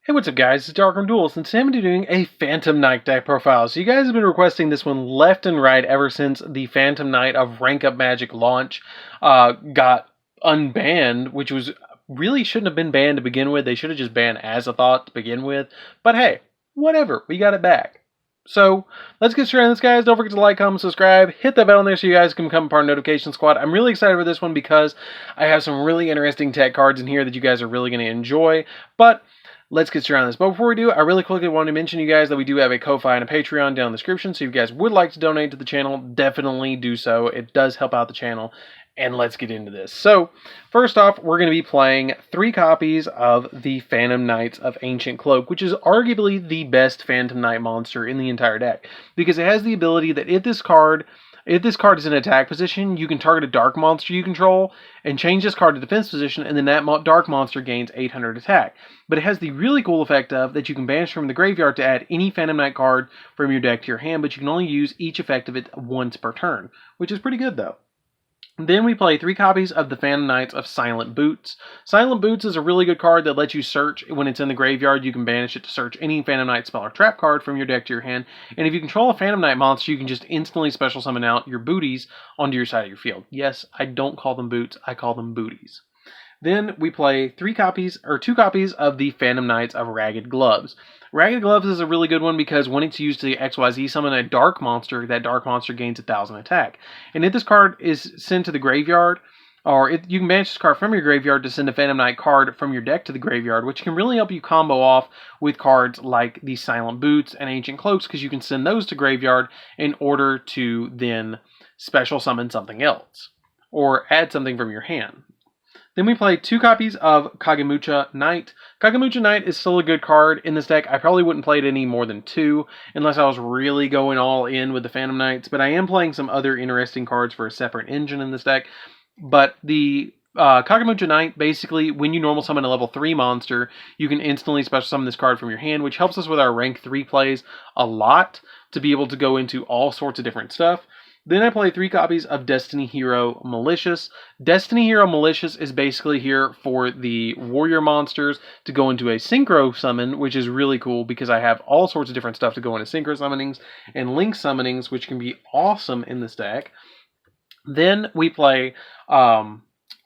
Hey, what's up guys, it's DarkArmedDuelist, and today I'm doing a Phantom Knight deck profile. So you guys have been requesting this one left and right ever since the Phantom Knight of Rank Up Magic launch got unbanned, which was really shouldn't have been banned to begin with. They should have just banned Azathoth to begin with. But hey, whatever, we got it back. So let's get straight on this, guys. Don't forget to like, comment, subscribe, hit that bell on there so you guys can become part of the notification squad. I'm really excited for this one because I have some really interesting tech cards in here that you guys are really going to enjoy. But let's get started on this. But before we do, I really quickly wanted to mention to you guys that we do have a Ko-Fi and a Patreon down in the description. So if you guys would like to donate to the channel, definitely do so. It does help out the channel. And let's get into this. So, first off, we're going to be playing 3 copies of the Phantom Knights of Ancient Cloak, which is arguably the best Phantom Knight monster in the entire deck. Because it has the ability that if this card is in attack position, you can target a dark monster you control and change this card to defense position, and then that dark monster gains 800 attack. But it has the really cool effect of that you can banish from the graveyard to add any Phantom Knight card from your deck to your hand, but you can only use each effect of it once per turn, which is pretty good though. Then we play 3 copies of the Phantom Knights of Silent Boots. Silent Boots is a really good card that lets you search when it's in the graveyard. You can banish it to search any Phantom Knight spell or trap card from your deck to your hand. And if you control a Phantom Knight monster, you can just instantly special summon out your booties onto your side of your field. Yes, I don't call them boots, I call them booties. Then we play 2 copies of the Phantom Knights of Ragged Gloves. Ragged Gloves is a really good one because when it's used to XYZ summon a dark monster, that dark monster gains 1,000 attack. And if this card is sent to the graveyard, or you can banish this card from your graveyard to send a Phantom Knight card from your deck to the graveyard, which can really help you combo off with cards like the Silent Boots and Ancient Cloaks, because you can send those to graveyard in order to then special summon something else, or add something from your hand. Then we play 2 copies of Kagemucha Knight. Kagemucha Knight is still a good card in this deck. I probably wouldn't play it any more than 2 unless I was really going all in with the Phantom Knights, but I am playing some other interesting cards for a separate engine in this deck. But the Kagemucha Knight, basically, when you normal summon a level 3 monster, you can instantly special summon this card from your hand, which helps us with our rank 3 plays a lot to be able to go into all sorts of different stuff. Then I play 3 copies of Destiny Hero Malicious. Destiny Hero Malicious is basically here for the warrior monsters to go into a synchro summon, which is really cool because I have all sorts of different stuff to go into synchro summonings and link summonings, which can be awesome in this deck. Then we play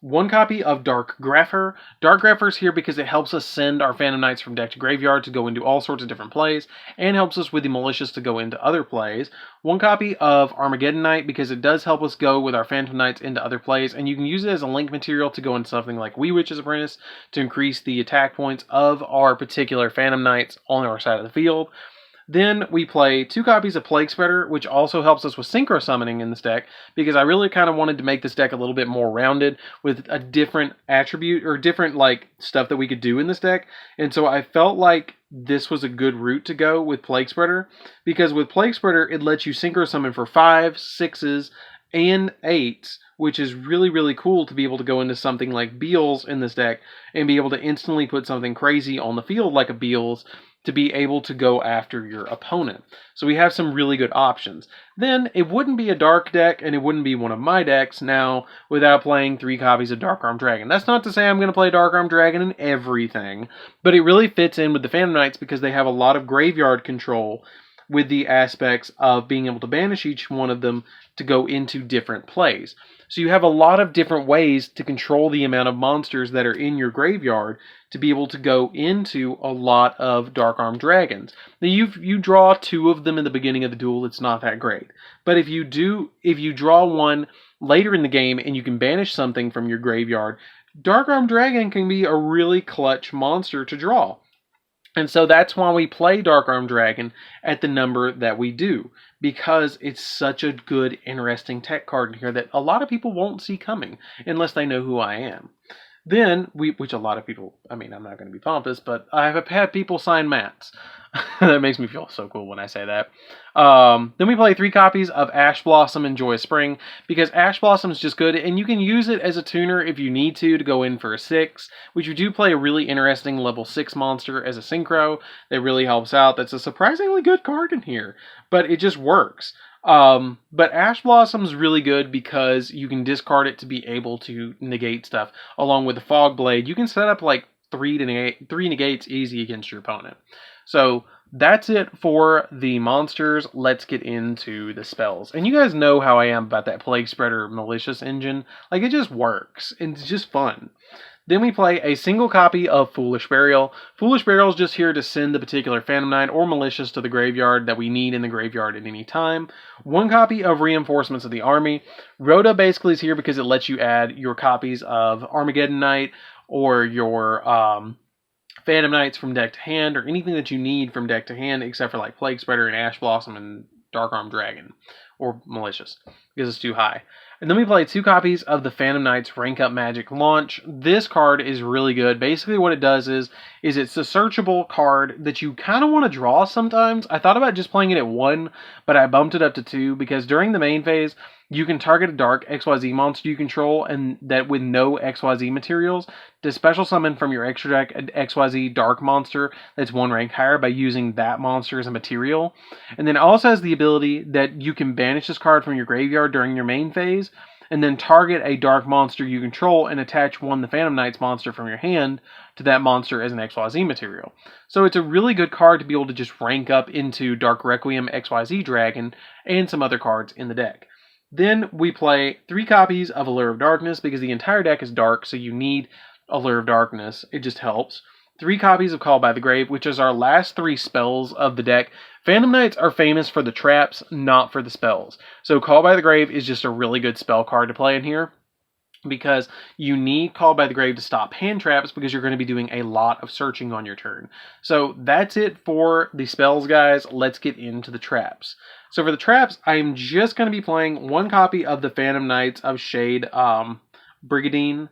1 copy of Dark Grapher. Dark Grapher is here because it helps us send our Phantom Knights from deck to graveyard to go into all sorts of different plays, and helps us with the Malicious to go into other plays. 1 copy of Armageddon Knight because it does help us go with our Phantom Knights into other plays, and you can use it as a link material to go into something like Wee Witch's Apprentice to increase the attack points of our particular Phantom Knights on our side of the field. Then we play 2 copies of Plague Spreader, which also helps us with synchro summoning in this deck, because I really kind of wanted to make this deck a little bit more rounded with a different attribute, or different stuff that we could do in this deck. And so I felt like this was a good route to go with Plague Spreader, because with Plague Spreader, it lets you synchro summon for 5s, 6s, and 8s, which is really, really cool to be able to go into something like Beals in this deck and be able to instantly put something crazy on the field like a Beals to be able to go after your opponent. So we have some really good options. Then it wouldn't be a dark deck, and it wouldn't be one of my decks now without playing 3 copies of DarkArmed Dragon. That's not to say I'm going to play DarkArmed Dragon in everything, but it really fits in with the Phantom Knights because they have a lot of graveyard control with the aspects of being able to banish each one of them to go into different plays. So you have a lot of different ways to control the amount of monsters that are in your graveyard to be able to go into a lot of DarkArmed Dragons. Now you draw 2 of them in the beginning of the duel, it's not that great. But if you draw one later in the game and you can banish something from your graveyard, DarkArmed Dragon can be a really clutch monster to draw. And so that's why we play DarkArmed Dragon at the number that we do, because it's such a good, interesting tech card in here that a lot of people won't see coming unless they know who I am. Then, which a lot of people, I mean, I'm not going to be pompous, but I have had people sign mats. That makes me feel so cool when I say that. Then we play 3 copies of Ash Blossom and Joy of Spring, because Ash Blossom is just good, and you can use it as a tuner if you need to go in for a 6, which you do play a really interesting level 6 monster as a synchro that really helps out. That's a surprisingly good card in here, but it just works. But Ash Blossom's really good because you can discard it to be able to negate stuff. Along with the Fog Blade, you can set up like three negates easy against your opponent. So that's it for the monsters. Let's get into the spells. And you guys know how I am about that Plague Spreader Malicious engine. Like, it just works, and it's just fun. Then we play a single copy of Foolish Burial. Foolish Burial is just here to send the particular Phantom Knight or Malicious to the graveyard that we need in the graveyard at any time. One copy of Reinforcements of the Army. Rhoda basically is here because it lets you add your copies of Armageddon Knight or your Phantom Knights from deck to hand, or anything that you need from deck to hand except for like Plague Spreader and Ash Blossom and Dark Armed Dragon or Malicious because it's too high. And then we play 2 copies of the Phantom Knights Rank Up Magic Launch. This card is really good. Basically what it does is it's a searchable card that you kind of want to draw sometimes. I thought about just playing it at 1, but I bumped it up to 2 because during the main phase, you can target a dark XYZ monster you control and that with no XYZ materials to special summon from your extra deck an XYZ dark monster that's 1 rank higher by using that monster as a material. And then it also has the ability that you can banish this card from your graveyard during your main phase and then target a dark monster you control and attach one the Phantom Knights monster from your hand to that monster as an XYZ material. So it's a really good card to be able to just rank up into Dark Requiem XYZ Dragon and some other cards in the deck. Then we play 3 copies of Allure of Darkness because the entire deck is dark, so you need Allure of Darkness. It just helps. 3 copies of Call by the Grave, which is our last 3 spells of the deck. Phantom Knights are famous for the traps, not for the spells. So Call by the Grave is just a really good spell card to play in here because you need Call by the Grave to stop hand traps because you're going to be doing a lot of searching on your turn. So that's it for the spells, guys. Let's get into the traps. So for the traps, I'm just going to be playing 1 copy of the Phantom Knights of Shade Brigadine.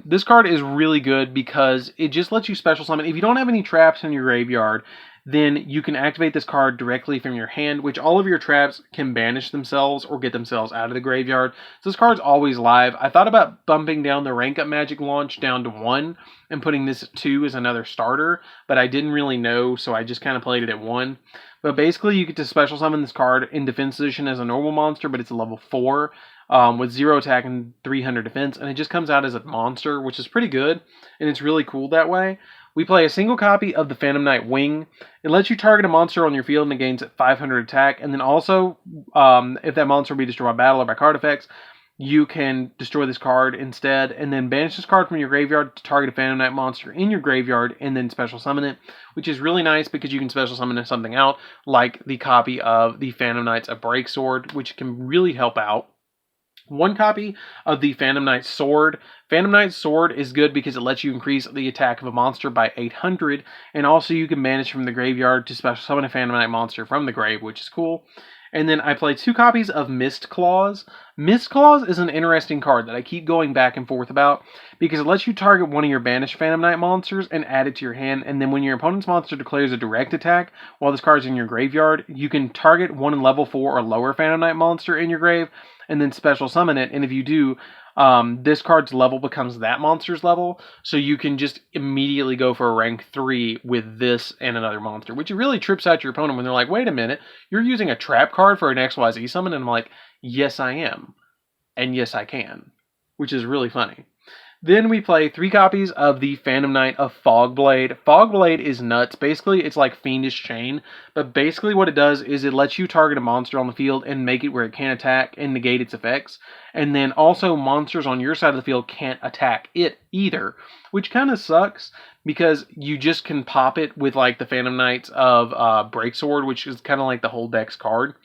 This card is really good because it just lets you special summon. If you don't have any traps in your graveyard, then you can activate this card directly from your hand, which all of your traps can banish themselves or get themselves out of the graveyard. So this card's always live. I thought about bumping down the Rank Up Magic Launch down to 1 and putting this at 2 as another starter, but I didn't really know, so I just kind of played it at 1. But basically, you get to special summon this card in defense position as a normal monster, but it's a level 4 with 0 attack and 300 defense, and it just comes out as a monster, which is pretty good, and it's really cool that way. We play a single copy of the Phantom Knight Wing. It lets you target a monster on your field and it gains 500 attack, and then also, if that monster will be destroyed by battle or by card effects, you can destroy this card instead, and then banish this card from your graveyard to target a Phantom Knight monster in your graveyard, and then special summon it, which is really nice because you can special summon something out, like the copy of the Phantom Knights of Breaksword, which can really help out. 1 copy of the Phantom Knight Sword. Phantom Knight Sword is good because it lets you increase the attack of a monster by 800, and also you can banish from the graveyard to special summon a Phantom Knight monster from the grave, which is cool. And then I play 2 copies of Mist Claws. Mist Claws is an interesting card that I keep going back and forth about because it lets you target one of your banished Phantom Knight monsters and add it to your hand, and then when your opponent's monster declares a direct attack while this card is in your graveyard, you can target one level 4 or lower Phantom Knight monster in your grave and then special summon it, and if you do, this card's level becomes that monster's level, so you can just immediately go for a rank 3 with this and another monster, which really trips out your opponent when they're like, wait a minute, you're using a trap card for an XYZ summon? And I'm like, yes I am, and yes I can, which is really funny. Then we play 3 copies of the Phantom Knight of Fogblade. Fogblade is nuts. Basically, it's like Fiendish Chain, but basically what it does is it lets you target a monster on the field and make it where it can't attack and negate its effects. And then also monsters on your side of the field can't attack it either, which kind of sucks because you just can pop it with like the Phantom Knights of Breaksword, which is kind of like the whole deck's card.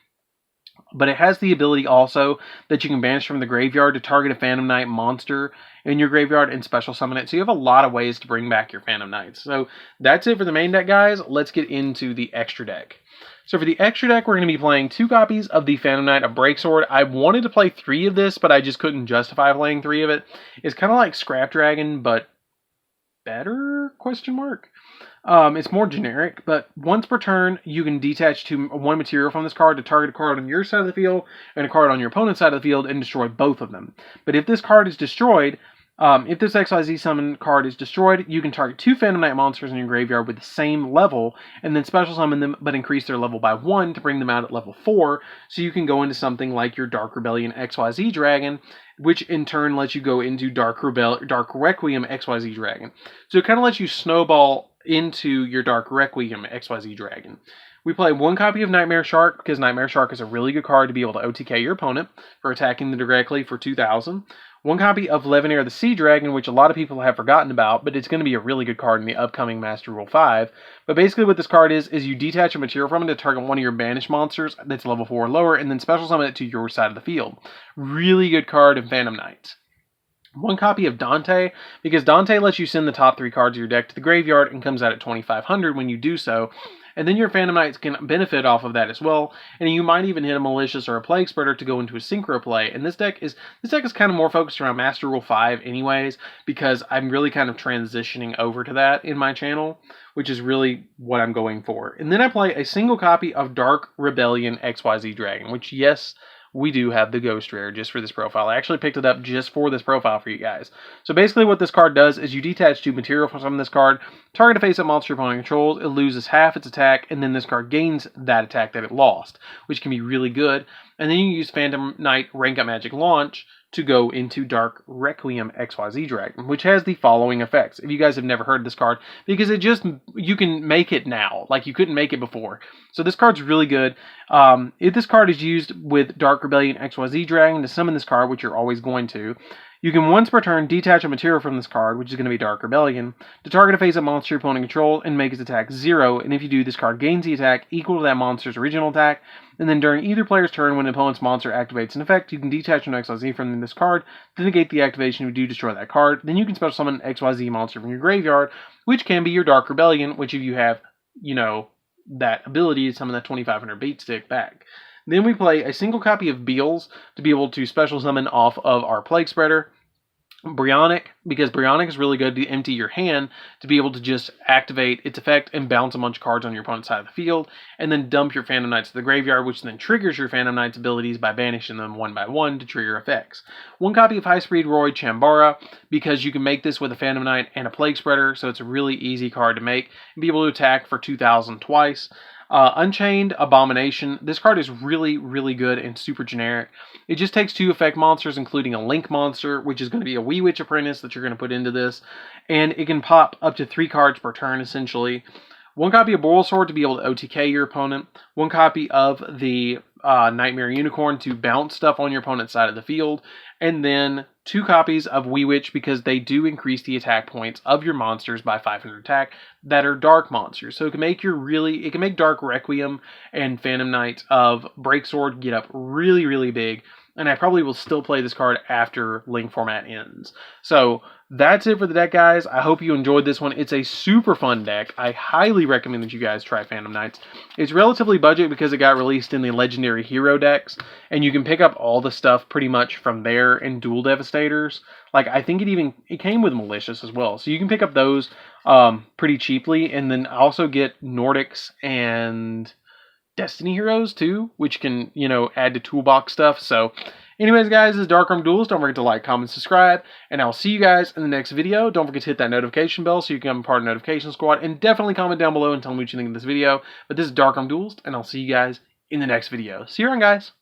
But it has the ability also that you can banish from the graveyard to target a Phantom Knight monster in your graveyard and special summon it. So you have a lot of ways to bring back your Phantom Knights. So that's it for the main deck, guys. Let's get into the extra deck. So for the extra deck, we're going to be playing 2 copies of the Phantom Knight of Breaksword. I wanted to play 3 of this, but I just couldn't justify playing 3 of it. It's kind of like Scrap Dragon, but better? Question mark. It's more generic, but once per turn, you can detach one material from this card to target a card on your side of the field and a card on your opponent's side of the field and destroy both of them. But if this card is destroyed, If this XYZ summon card is destroyed, you can target 2 Phantom Knight monsters in your graveyard with the same level, and then special summon them, but increase their level by 1 to bring them out at level 4, so you can go into something like your Dark Rebellion XYZ Dragon, which in turn lets you go into Dark Requiem XYZ Dragon. So it kind of lets you snowball into your Dark Requiem XYZ Dragon. We play 1 copy of Nightmare Shark, because Nightmare Shark is a really good card to be able to OTK your opponent for attacking them directly for 2,000. 1 copy of Levenair the Sea Dragon, which a lot of people have forgotten about, but it's going to be a really good card in the upcoming Master Rule 5. But basically what this card is you detach a material from it to target one of your banished monsters that's level 4 or lower, and then special summon it to your side of the field. Really good card in Phantom Knights. 1 copy of Dante, because Dante lets you send the top 3 cards of your deck to the graveyard and comes out at 2,500 when you do so. And then your Phantom Knights can benefit off of that as well, and you might even hit a Malicious or a Plague Spreader to go into a Synchro play. And this deck is kind of more focused around Master Rule 5 anyways, because I'm really kind of transitioning over to that in my channel, which is really what I'm going for. And then I play a single copy of Dark Rebellion XYZ Dragon, which, yes, we do have the Ghost Rare just for this profile. I actually picked it up just for this profile for you guys. So basically what this card does is you detach 2 material from this card, target a face-up monster your opponent controls, it loses half its attack, and then this card gains that attack that it lost, which can be really good. And then you use Phantom Knight Rank Up Magic Launch to go into Dark Requiem XYZ Dragon, which has the following effects. If you guys have never heard this card, because you can make it now, like you couldn't make it before. So this card's really good. If this card is used with Dark Rebellion XYZ Dragon to summon this card, which you're always going to, you can once per turn detach a material from this card, which is going to be Dark Rebellion, to target a face-up monster your opponent controls and make its attack 0, and if you do, this card gains the attack equal to that monster's original attack, and then during either player's turn when an opponent's monster activates an effect, you can detach an XYZ from this card to negate the activation if you do destroy that card. Then you can special summon an XYZ monster from your graveyard, which can be your Dark Rebellion, which if you have, that ability to summon that 2,500 beat stick back. Then we play a single copy of Beals to be able to special summon off of our Plague Spreader. Brionic, because Brionic is really good to empty your hand to be able to just activate its effect and bounce a bunch of cards on your opponent's side of the field, and then dump your Phantom Knights to the graveyard, which then triggers your Phantom Knights abilities by banishing them 1 by 1 to trigger effects. 1 copy of High Speed Roy Chambara, because you can make this with a Phantom Knight and a Plague Spreader, so it's a really easy card to make and be able to attack for 2,000 twice. Unchained Abomination. This card is really, really good and super generic. It just takes 2 effect monsters, including a Link monster, which is going to be a Wee Witch Apprentice that you're going to put into this. And it can pop up to 3 cards per turn, essentially. 1 copy of Boral Sword to be able to OTK your opponent. 1 copy of the Nightmare Unicorn to bounce stuff on your opponent's side of the field. And then 2 copies of Wee Witch, because they do increase the attack points of your monsters by 500 attack that are dark monsters. So it can make Dark Requiem and Phantom Knights of Breaksword get up really, really big. And I probably will still play this card after Link format ends. So that's it for the deck, guys. I hope you enjoyed this one. It's a super fun deck. I highly recommend that you guys try Phantom Knights. It's relatively budget because it got released in the Legendary Hero decks, and you can pick up all the stuff pretty much from there in Dual Devastators. Like, I think it came with Malicious as well, so you can pick up those pretty cheaply, and then also get Nordics and Destiny Heroes too, which can, add to toolbox stuff. So anyways, guys, this is DarkArmedDuelist. Don't forget to like, comment, subscribe, and I'll see you guys in the next video. Don't forget to hit that notification bell so you can become part of the notification squad, and definitely comment down below and tell me what you think of this video. But this is DarkArmedDuelist, and I'll see you guys in the next video. See you around, guys.